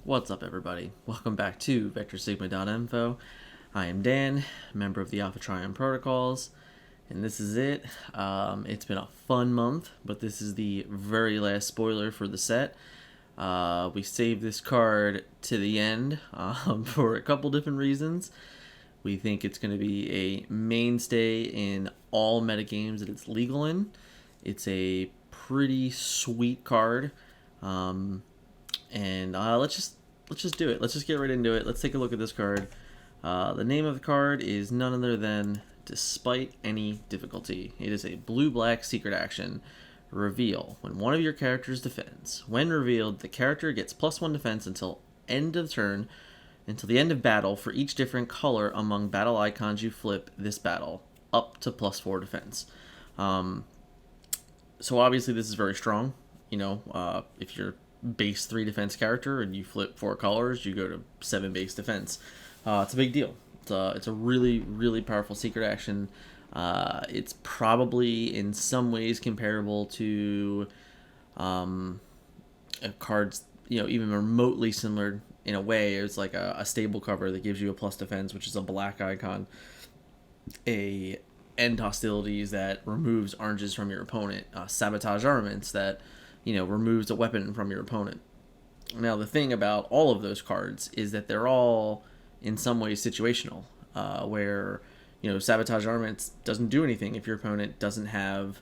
What's up, everybody? Welcome back to Vectorsigma.info. I am Dan, member of the Alpha Trion Protocols, and this is it. It's been a fun month, but this is the very last spoiler for the set. We saved this card to the end for a couple different reasons. We think it's going to be a mainstay in all metagames that it's legal in. It's a pretty sweet card. And let's just do it. Let's just get right into it. Let's take a look at this card. The name of the card is none other than Despite Any Difficulty. It is a blue-black secret action. Reveal. When one of your characters defends. When revealed, the character gets +1 defense until end of turn, until the end of battle for each different color among battle icons you flip this battle, up to +4 defense. So obviously this is very strong. If you're base 3 defense character and you flip 4 colors, you go to 7 base defense. It's a big deal. It's a really, really powerful secret action. It's probably in some ways comparable to cards, even remotely similar in a way. It's like a stable cover that gives you a plus defense, which is a black icon. A end hostilities that removes oranges from your opponent. Sabotage armaments that removes a weapon from your opponent. Now, the thing about all of those cards is that they're all in some ways situational, where sabotage armaments doesn't do anything if your opponent doesn't have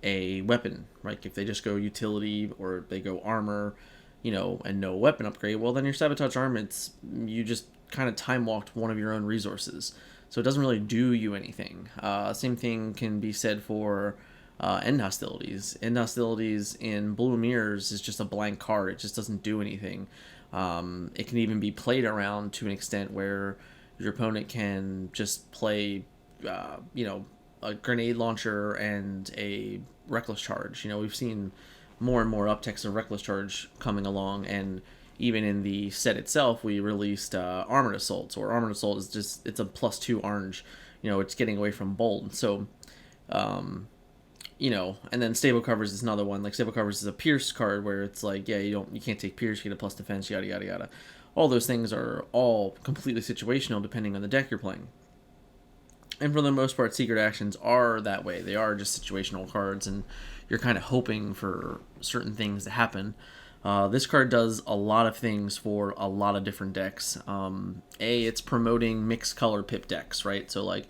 a weapon, right? If they just go utility or they go armor, and no weapon upgrade, well, then your sabotage armaments, you just kind of time walked one of your own resources, so it doesn't really do you anything. Same thing can be said for end hostilities. End hostilities in Blue Mirrors is just a blank card. It just doesn't do anything. It can even be played around to an extent where your opponent can just play, a grenade launcher and a reckless charge. We've seen more and more upticks of reckless charge coming along, and even in the set itself, we released armored assault. So armored assault is it's a +2 orange. It's getting away from bold. So, and then stable covers is another one. Like stable covers is a pierce card where it's like, you can't take pierce, you get a plus defense, yada yada yada. All those things are all completely situational depending on the deck you're playing. And for the most part, secret actions are that way. They are just situational cards, and you're kind of hoping for certain things to happen. This card does a lot of things for a lot of different decks. It's promoting mixed color pip decks, right? So like,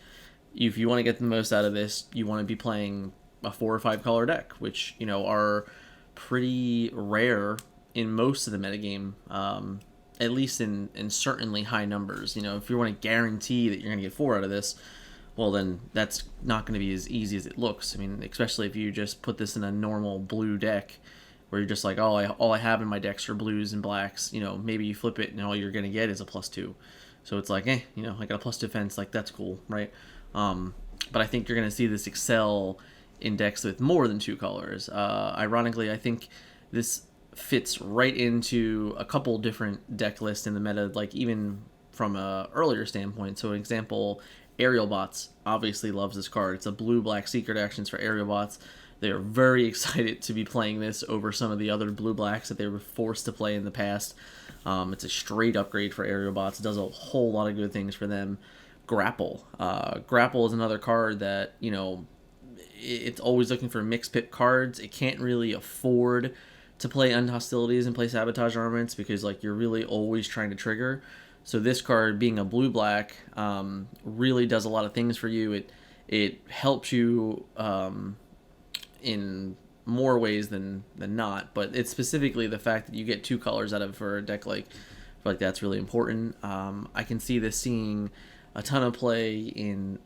if you want to get the most out of this, you want to be playing a 4 or 5 color deck, which are pretty rare in most of the metagame, at least in certainly high numbers. If you want to guarantee that you're going to get 4 out of this, well, then that's not going to be as easy as it looks. I mean, especially if you just put this in a normal blue deck where you're just like, all I have in my decks are blues and blacks. Maybe you flip it and all you're going to get is a +2. So it's like, I got a plus defense, like that's cool, right? But I think you're going to see this excel in decks with more than 2 colors. Ironically, I think this fits right into a couple different deck lists in the meta, like even from a earlier standpoint. So an example, Aerial Bots obviously loves this card. It's a blue-black secret actions for Aerial Bots. They are very excited to be playing this over some of the other blue-blacks that they were forced to play in the past. It's a straight upgrade for Aerial Bots. It does a whole lot of good things for them. Grapple. Grapple is another card that, it's always looking for mixed pip cards. It can't really afford to play end hostilities and play sabotage armaments because you're really always trying to trigger. So this card, being a blue-black, really does a lot of things for you. It helps you in more ways than not, but it's specifically the fact that you get 2 colors out of it for a deck I feel like that's really important. I can see this seeing a ton of play in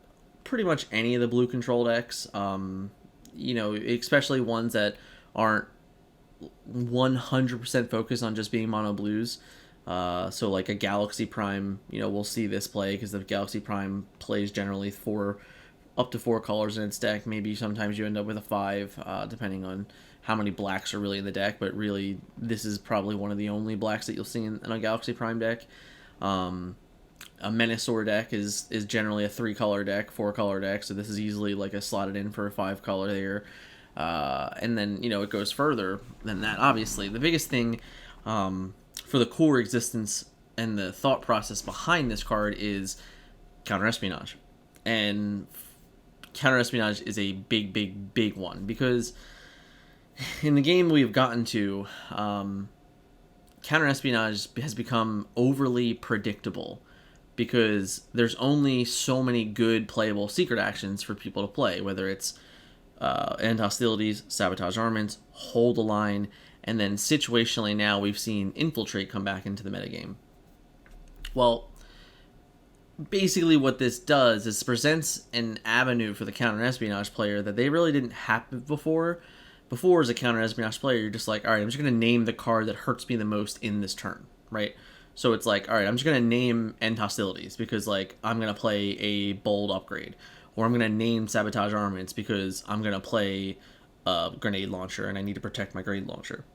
pretty much any of the blue control decks, especially ones that aren't 100% focused on just being mono blues. So like a Galaxy Prime, we'll see this play because the Galaxy Prime plays generally up to 4 colors in its deck. Maybe sometimes you end up with a 5, depending on how many blacks are really in the deck, but really this is probably one of the only blacks that you'll see in a Galaxy Prime deck. A Menasor deck is generally a 3-color deck, 4-color deck, so this is easily like a slotted in for a 5-color there. And then, it goes further than that, obviously. The biggest thing for the core existence and the thought process behind this card is counter-espionage. And counter-espionage is a big one, because in the game we've gotten to, counter-espionage has become overly predictable because there's only so many good playable secret actions for people to play, whether it's end hostilities, sabotage armaments, hold the line, and then situationally now we've seen infiltrate come back into the metagame. Well, basically what this does is presents an avenue for the counter-espionage player that they really didn't have before. Before, as a counter-espionage player, you're just like, all right, I'm just going to name the card that hurts me the most in this turn, right? So it's like, all right, I'm just going to name end hostilities because, like, I'm going to play a bold upgrade. Or I'm going to name sabotage armaments because I'm going to play a grenade launcher and I need to protect my grenade launcher.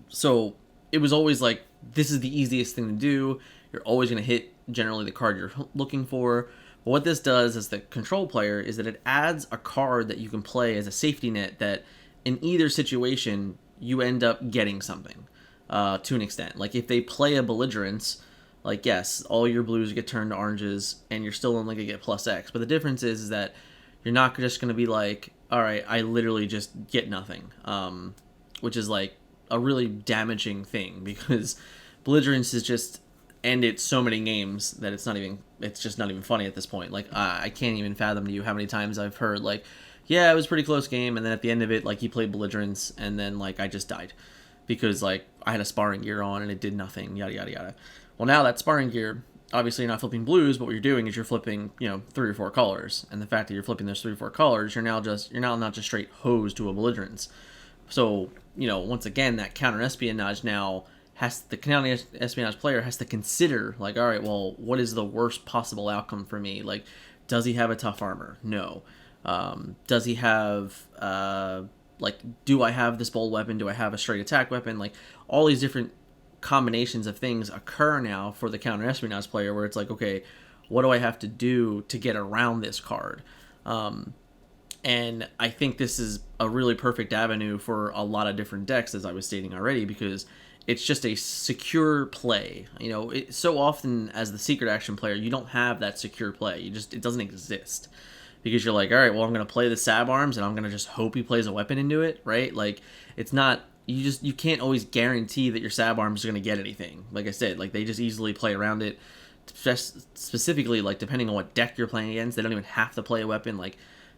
So it was always like, this is the easiest thing to do. You're always going to hit generally the card you're looking for. But what this does as the control player is that it adds a card that you can play as a safety net that in either situation you end up getting something to an extent. Like if they play a belligerence, like yes, all your blues get turned to oranges and you're still only going to get plus X. But the difference is that you're not just going to be like, all right, I literally just get nothing, which is like a really damaging thing because belligerence is just ended so many games that it's just not even funny at this point. Like I can't even fathom to you how many times I've heard like, yeah, it was a pretty close game, and then at the end of it, like he played belligerence, and then like I just died because like I had a sparring gear on and it did nothing, yada yada yada. Well, now that sparring gear, obviously you're not flipping blues, but what you're doing is you're flipping, 3 or 4 colors, and the fact that you're flipping those 3 or 4 colors, you're now not just straight hosed to a belligerence. So once again, that counter espionage now the counter espionage player has to consider like, all right, well, what is the worst possible outcome for me? Like, does he have a tough armor? No. Does he have do I have this bold weapon? Do I have a straight attack weapon? Like all these different combinations of things occur now for the counter espionage player where it's like, okay, what do I have to do to get around this card? And I think this is a really perfect avenue for a lot of different decks, as I was stating already, because it's just a secure play. So often as the secret action player, you don't have that secure play. It doesn't exist. Because you're like, all right, well, I'm going to play the Sab Arms, and I'm going to just hope he plays a weapon into it, right? Like, it's not, you can't always guarantee that your Sab Arms are going to get anything. Like I said, like, they just easily play around it. Specifically, like, depending on what deck you're playing against, they don't even have to play a weapon. Like,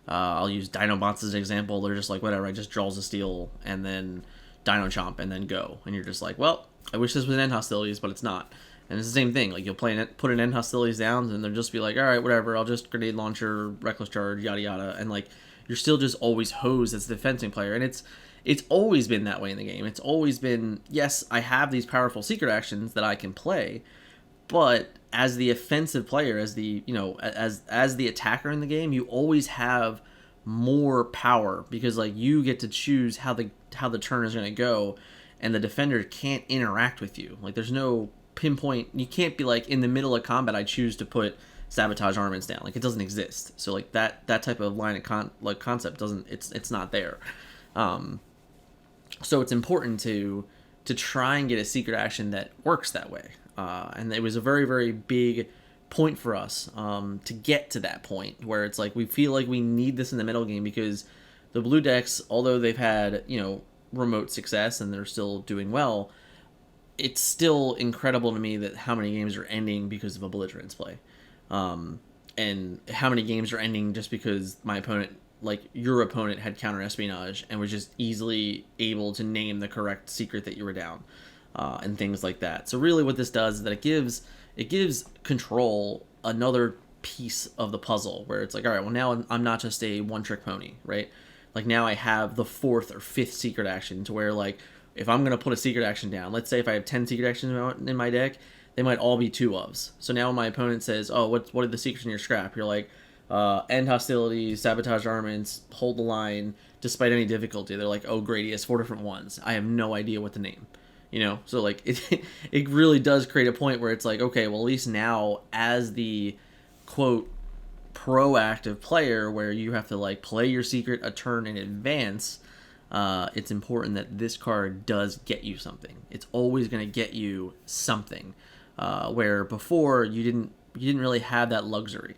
I'll use Dinobots as an example. They're just like, whatever, I just draws a steal, and then Dino Chomp, and then go. And you're just like, well, I wish this was an end hostilities, but it's not. And it's the same thing. Like, you'll put an end hostilities down, and they'll just be like, all right, whatever, I'll just grenade launcher, reckless charge, yada yada. And like, you're still just always hosed as the defensing player. And it's always been that way in the game. It's always been, yes, I have these powerful secret actions that I can play, but as the offensive player, as the as the attacker in the game, you always have more power because like you get to choose how the turn is going to go, and the defender can't interact with you. Like, there's no pinpoint. You can't be like, in the middle of combat I choose to put sabotage armaments down. Like, it doesn't exist. So like that type of line of concept doesn't, it's not there. So it's important to try and get a secret action that works that way. And it was a very, very big point for us to get to that point where it's like we feel like we need this in the middle game, because the blue decks, although they've had remote success and they're still doing well, it's still incredible to me that how many games are ending because of a belligerence play, and how many games are ending just because my opponent, like your opponent, had counter espionage and was just easily able to name the correct secret that you were down, and things like that. So really, what this does is that it gives control another piece of the puzzle where it's like, all right, well, now I'm not just a one-trick pony, right? Like, now I have the 4th or 5th secret action to where, like, if I'm going to put a secret action down, let's say if I have 10 secret actions in my deck, they might all be 2-ofs. So now when my opponent says, oh, what are the secrets in your scrap? You're like, end hostilities, sabotage armaments, hold the line, despite any difficulty. They're like, oh, Gradius, 4 different ones. I have no idea what to name. So like it really does create a point where it's like, okay, well, at least now as the quote proactive player, where you have to like play your secret a turn in advance, it's important that this card does get you something. It's always going to get you something, where before you didn't really have that luxury.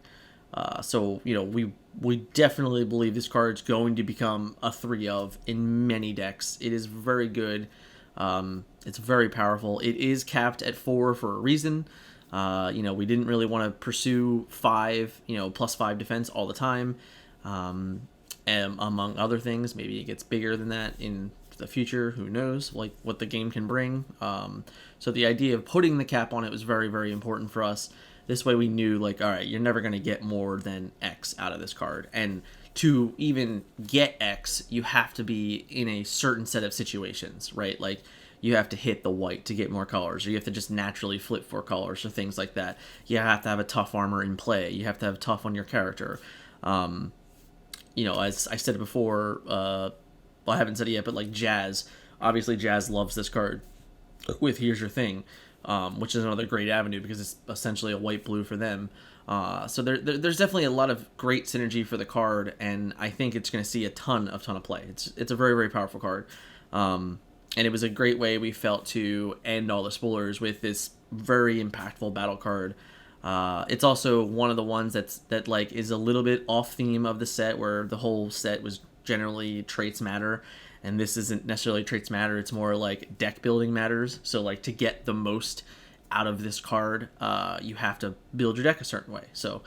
So we definitely believe this card's going to become a 3 of in many decks. It is very good. It's very powerful. It is capped at 4 for a reason. We didn't really want to pursue 5, +5 defense all the time. And among other things, maybe it gets bigger than that in the future. Who knows? Like what the game can bring. So the idea of putting the cap on it was very, very important for us. This way we knew, like, all right, you're never going to get more than X out of this card. And to even get X, you have to be in a certain set of situations, right? Like, you have to hit the white to get more colors, or you have to just naturally flip 4 colors, or things like that. You have to have a tough armor in play. You have to have tough on your character. As I said before, well, I haven't said it yet, but like Jazz, obviously Jazz loves this card with Here's Your Thing. Which is another great avenue because it's essentially a white-blue for them. So there's definitely a lot of great synergy for the card, and I think it's going to see a ton of play. It's a very, very powerful card. And it was a great way we felt to end all the spoilers with this very impactful battle card. It's also one of the ones that like is a little bit off theme of the set, where the whole set was generally traits matter. And this isn't necessarily traits matter, it's more like deck building matters. So like to get the most out of this card, you have to build your deck a certain way. So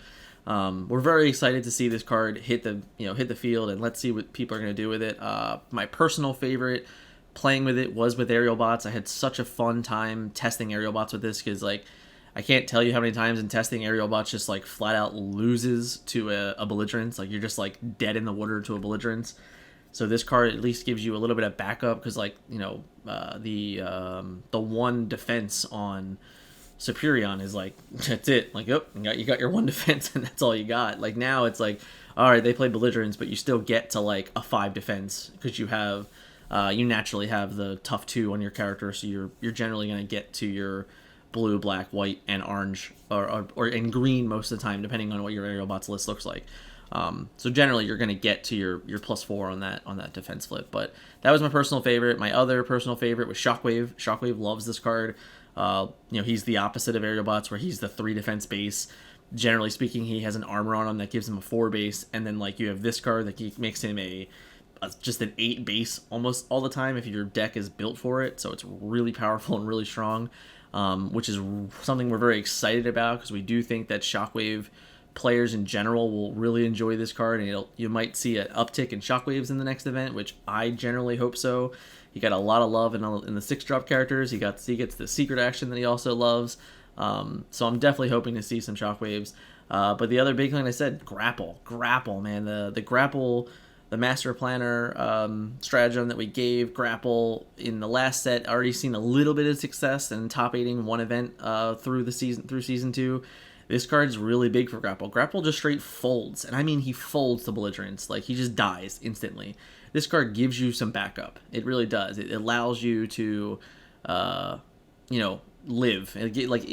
we're very excited to see this card hit the field, and let's see what people are going to do with it. My personal favorite playing with it was with aerial bots. I had such a fun time testing aerial bots with this because like I can't tell you how many times in testing aerial bots just like flat out loses to a belligerence. Like you're just like dead in the water to a belligerence. So this card at least gives you a little bit of backup because, like, the one defense on Superion is like, that's it. Like, oh, you got your one defense and that's all you got. Like now it's like, all right, they play belligerence, but you still get to like a 5 defense because you have, you naturally have the tough 2 on your character, so you're generally going to get to your blue, black, white, and orange, or and green most of the time, depending on what your aerial bots list looks like. So generally, you're going to get to your +4 on that defense flip. But that was my personal favorite. My other personal favorite was Shockwave. Shockwave loves this card. He's the opposite of aerial bots, where he's the 3 defense base. Generally speaking, he has an armor on him that gives him a 4 base, and then like you have this card that makes him just an 8 base almost all the time if your deck is built for it. So it's really powerful and really strong, which is something we're very excited about because we do think that Shockwave players in general will really enjoy this card, and you might see an uptick in Shockwaves in the next event, which I generally hope so. He got a lot of love in the 6-drop characters. He gets the secret action that he also loves. So I'm definitely hoping to see some Shockwaves. But the other big thing I said, grapple, man. The grapple, the Master Planner stratagem that we gave grapple in the last set already seen a little bit of success and top 8ing one event through season 2. This card's really big for grapple. Grapple just straight folds, and I mean he folds to belligerence. Like he just dies instantly. This card gives you some backup. It really does. It allows you to, live. Like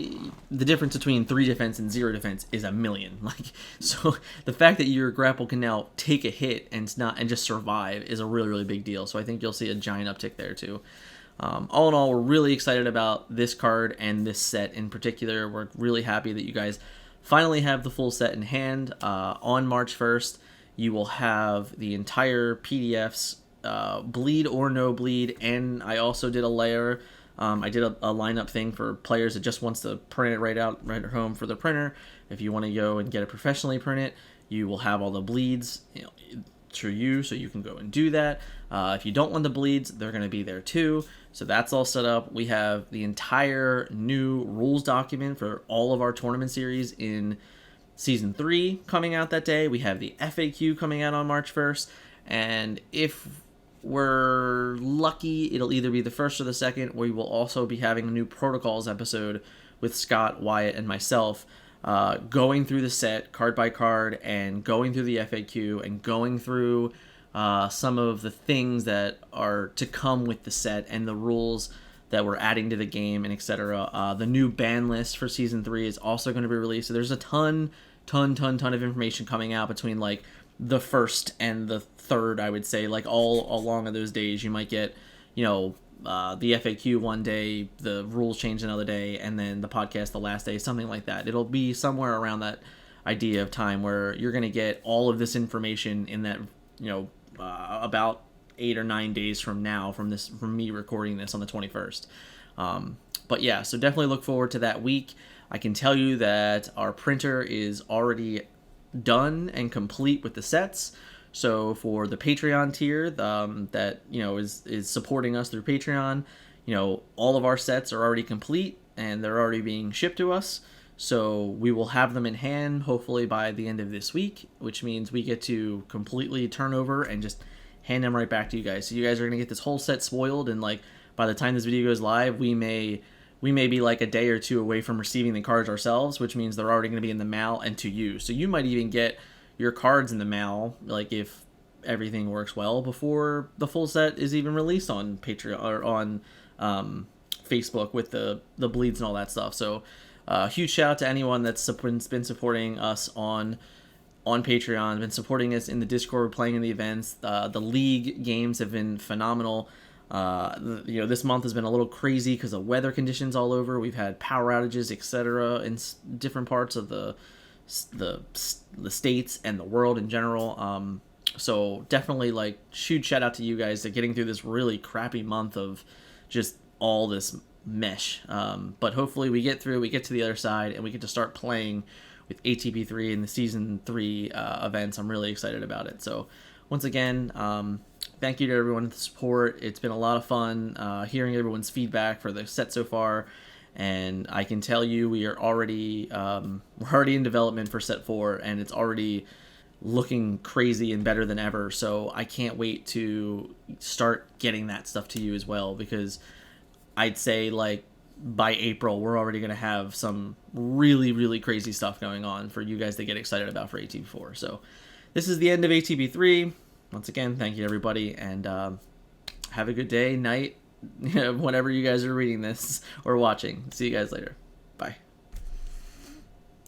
the difference between 3 defense and 0 defense is a million. Like so, the fact that your grapple can now take a hit and just survive is a really, really big deal. So I think you'll see a giant uptick there too. All in all, we're really excited about this card and this set in particular. We're really happy that you guys finally have the full set in hand. On March 1st, you will have the entire PDFs, bleed or no bleed, and I also did a layer. I did a lineup thing for players that just wants to print it right at home for the printer. If you want to go and get it professionally printed, you will have all the bleeds to you, so you can go and do that. If you don't want the bleeds, they're going to be there too. So that's all set up. We have the entire new rules document for all of our tournament series in Season 3 coming out that day. We have the FAQ coming out on March 1st. And if we're lucky, it'll either be the 1st or the 2nd. We will also be having a new Protocols episode with Scott, Wyatt, and myself, going through the set card by card and going through the FAQ and going through some of the things that are to come with the set and the rules that we're adding to the game and etc. The new ban list for Season 3 is also going to be released. So there's a ton of information coming out between like the 1st and the 3rd, I would say. Like all along of those days, you might get, the FAQ one day, the rules change another day, and then the podcast the last day, something like that. It'll be somewhere around that idea of time where you're going to get all of this information in that, about 8 or 9 days from now, from me recording this on the 21st. But yeah, so definitely look forward to that week. I can tell you that our printer is already done and complete with the sets. So for the Patreon tier, that is supporting us through Patreon, all of our sets are already complete and they're already being shipped to us. So we will have them in hand hopefully by the end of this week, which means we get to completely turn over and just hand them right back to you guys. So you guys are gonna get this whole set spoiled, and like by the time this video goes live, we may be like a day or two away from receiving the cards ourselves, which means they're already going to be in the mail and to you. So you might even get your cards in the mail, like if everything works well, before the full set is even released on Patreon or on Facebook with the bleeds and all that stuff. So huge shout out to anyone that's been supporting us on Patreon, been supporting us in the Discord, playing in the events. The league games have been phenomenal. This month has been a little crazy because of weather conditions all over. We've had power outages, etc., in different parts of the states and the world in general. So definitely huge shout out to you guys for getting through this really crappy month of just all this mesh. But hopefully we get through, we get to the other side, and we get to start playing with ATP-3 and the Season 3 events. I'm really excited about it. So once again, thank you to everyone for the support. It's been a lot of fun hearing everyone's feedback for the set so far, and I can tell you we're already in development for set 4, and it's already looking crazy and better than ever. So I can't wait to start getting that stuff to you as well, because I'd say by April we're already going to have some really, really crazy stuff going on for you guys to get excited about for ATP4. So this is the end of ATP3. Once again, thank you everybody, and have a good day, night, whenever you guys are reading this or watching. See you guys later. Bye.